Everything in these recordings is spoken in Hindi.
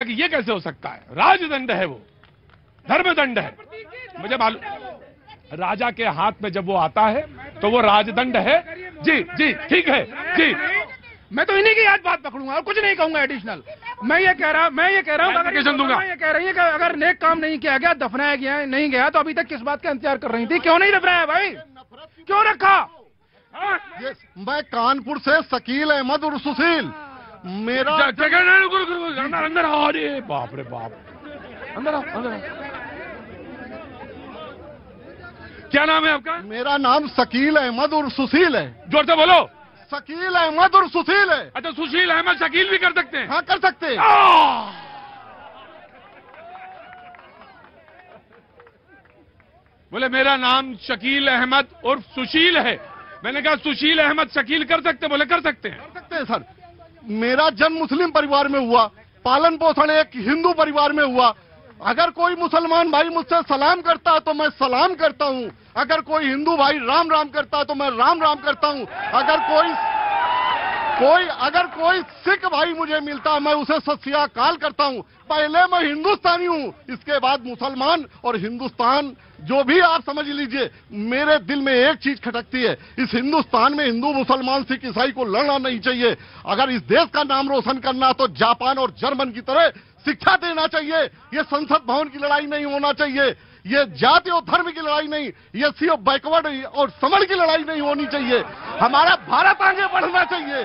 कि ये कैसे हो सकता है, राजदंड है वो, धर्मदंड है। मुझे मालूम राजा के हाथ में जब वो आता है तो वो राजदंड है। जी जी ठीक है जी, मैं तो इन्हीं की आज बात पकड़ूंगा और कुछ नहीं कहूंगा एडिशनल। मैं ये कह रहा हूँ मैं ये कह रही हूँ कि अगर नेक काम नहीं किया गया, दफनाया गया नहीं गया, तो अभी तक किस बात का इंतजार कर रही थी? क्यों नहीं दफनाया भाई, क्यों रखा? मैं कानपुर से शकील अहमद और सुशील, मेरा अंदर आओ। अरे बाप रे बाप, अंदर आओ, अंदर आओ। क्या नाम है आपका? मेरा नाम शकील अहमद और सुशील है। जोर से बोलो। शकील अहमद और सुशील है। अच्छा, सुशील अहमद शकील भी कर सकते हैं? हाँ कर सकते हैं। बोले मेरा नाम शकील अहमद और सुशील है। मैंने कहा सुशील अहमद शकील कर सकते? बोले कर सकते हैं। कर सकते हैं सर। मेरा जन्म मुस्लिम परिवार में हुआ, पालन पोषण एक हिंदू परिवार में हुआ। अगर कोई मुसलमान भाई मुझसे सलाम करता है तो मैं सलाम करता हूं, अगर कोई हिंदू भाई राम राम करता है तो मैं राम राम करता हूं, अगर कोई सिख भाई मुझे मिलता है मैं उसे सत श्री अकाल करता हूं। पहले मैं हिंदुस्तानी हूं, इसके बाद मुसलमान। और हिंदुस्तान जो भी आप समझ लीजिए, मेरे दिल में एक चीज खटकती है, इस हिंदुस्तान में हिंदू मुसलमान सिख ईसाई को लड़ना नहीं चाहिए। अगर इस देश का नाम रोशन करना तो जापान और जर्मन की तरह शिक्षा देना चाहिए। ये संसद भवन की लड़ाई नहीं होना चाहिए, ये जाति और धर्म की लड़ाई नहीं, ये सिर्फ बैकवर्ड और समण की लड़ाई नहीं होनी चाहिए। हमारा भारत आगे बढ़ना चाहिए।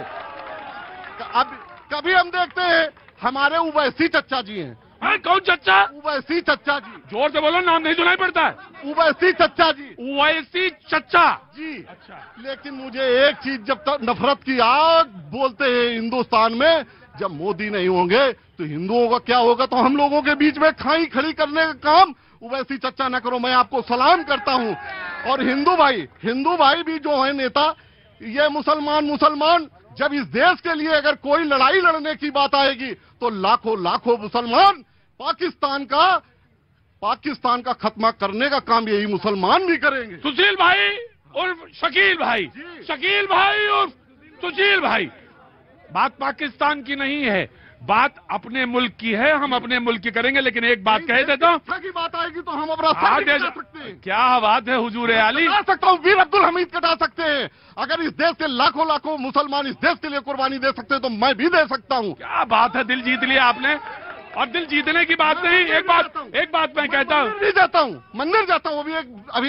अब कभी हम देखते हैं हमारे उवैसी चच्चा जी हैं। हाँ, कौन चच्चा? उवैसी चच्चा जी। जोर से बोलो, नाम नहीं सुनाई पड़ता है। उवैसी चच्चा जी। उवैसी चच्चा जी। अच्छा। लेकिन मुझे एक चीज, जब तक नफरत की आग बोलते हैं हिंदुस्तान में, जब मोदी नहीं होंगे तो हिंदुओं का क्या होगा? तो हम लोगों के बीच में खाई खड़ी करने का काम उवैसी चच्चा न करो। मैं आपको सलाम करता हूं। और हिंदू भाई भी जो है नेता, ये मुसलमान जब इस देश के लिए अगर कोई लड़ाई लड़ने की बात आएगी तो लाखों मुसलमान पाकिस्तान का खत्मा करने का काम यही मुसलमान भी करेंगे। सुशील भाई और शकील भाई, शकील भाई और सुशील भाई, बात पाकिस्तान की नहीं है, बात अपने मुल्क की है। हम अपने मुल्क की करेंगे। लेकिन एक बात कह देता हूँ, की बात आएगी तो हम अपना सकते हैं। क्या बात है हुजूर आली। कटा सकता हूँ, वीर अब्दुल हमीद कटा सकते हैं। अगर इस देश के लाखों मुसलमान इस देश के लिए कुर्बानी दे सकते हैं तो मैं भी दे सकता हूँ। क्या बात है, दिल जीत लिया आपने। और दिल जीतने की बात नहीं, एक बात मैं कहता हूँ, मंदिर जाता हूँ। अभी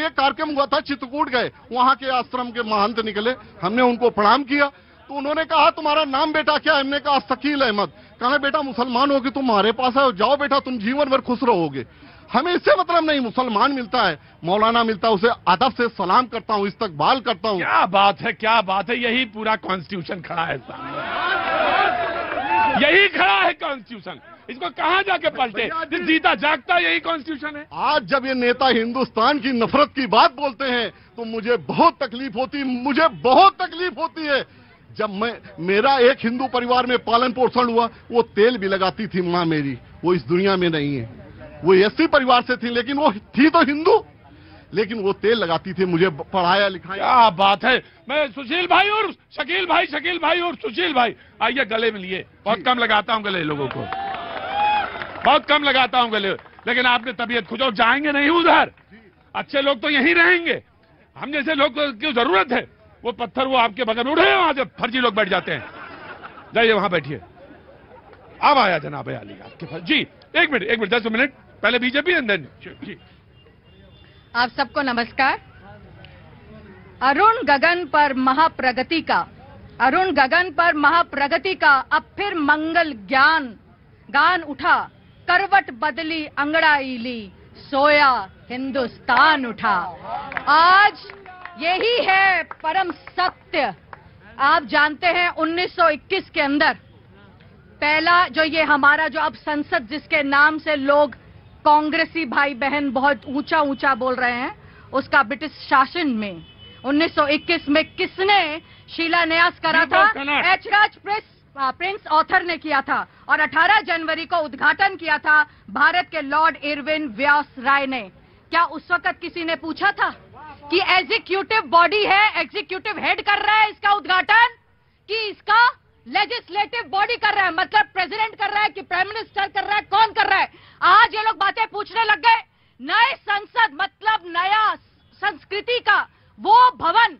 एक कार्यक्रम हुआ था, चित्रकूट गए, वहाँ के आश्रम के महंत निकले, हमने उनको प्रणाम किया तो उन्होंने कहा तुम्हारा नाम बेटा क्या है? हमने कहा शकील अहमद। कहा बेटा मुसलमान होगी तुम हमारे पास है, जाओ बेटा तुम जीवन भर खुश रहोगे। हमें इससे मतलब नहीं, मुसलमान मिलता है, मौलाना मिलता है, उसे अदब से सलाम करता हूँ, इस्तकबाल करता हूँ। क्या बात है, क्या बात है। यही पूरा कॉन्स्टिट्यूशन खड़ा है सामने, यही खड़ा है कॉन्स्टिट्यूशन। इसको कहाँ जाके पलटे? जीता जागता यही कॉन्स्टिट्यूशन है। आज जब ये नेता हिंदुस्तान की नफरत की बात बोलते हैं तो मुझे बहुत तकलीफ होती है। जब मेरा एक हिंदू परिवार में पालन पोषण हुआ, वो तेल भी लगाती थी माँ मेरी, वो इस दुनिया में नहीं है, वो एससी परिवार से थी, लेकिन वो थी तो हिंदू, लेकिन वो तेल लगाती थी, मुझे पढ़ाया लिखाया। क्या बात है। मैं सुशील भाई और शकील भाई और सुशील भाई, आइए गले में लिए। बहुत कम लगाता हूँ गले लोगों को, बहुत कम लगाता हूँ गले। लेकिन आपने तबीयत खुद जाएंगे नहीं उधर, अच्छे लोग तो यहीं रहेंगे। हम जैसे लोग को क्यों जरूरत है? वो पत्थर वो आपके बगल में उड़े हैं, वहां जब फर्जी लोग बैठ जाते हैं। जाइए वहां बैठिए। अब आया जनाब अली आपके पास। जी एक मिनट 10 मिनट पहले बीजेपी अंदर। जी आप सबको नमस्कार। अरुण गगन पर महाप्रगति का अब फिर मंगल गान उठा, करवट बदली अंगड़ाई ली, सोया हिंदुस्तान उठा। आज यही है परम सत्य। आप जानते हैं 1921 के अंदर पहला जो ये हमारा जो अब संसद जिसके नाम से लोग कांग्रेसी भाई बहन बहुत ऊंचा बोल रहे हैं, उसका ब्रिटिश शासन में 1921 में किसने शिलान्यास करा था? एचराज प्रिंस ऑथर ने किया था और 18 जनवरी को उद्घाटन किया था भारत के लॉर्ड इरविन व्यास राय ने। क्या उस वक्त किसी ने पूछा था कि एग्जीक्यूटिव बॉडी है, एग्जीक्यूटिव हेड कर रहा है इसका उद्घाटन, कि इसका लेजिस्लेटिव बॉडी कर रहा है, मतलब प्रेसिडेंट कर रहा है कि प्राइम मिनिस्टर कर रहा है, कौन कर रहा है? आज ये लोग बातें पूछने लग गए। नए संसद मतलब नया संस्कृति का वो भवन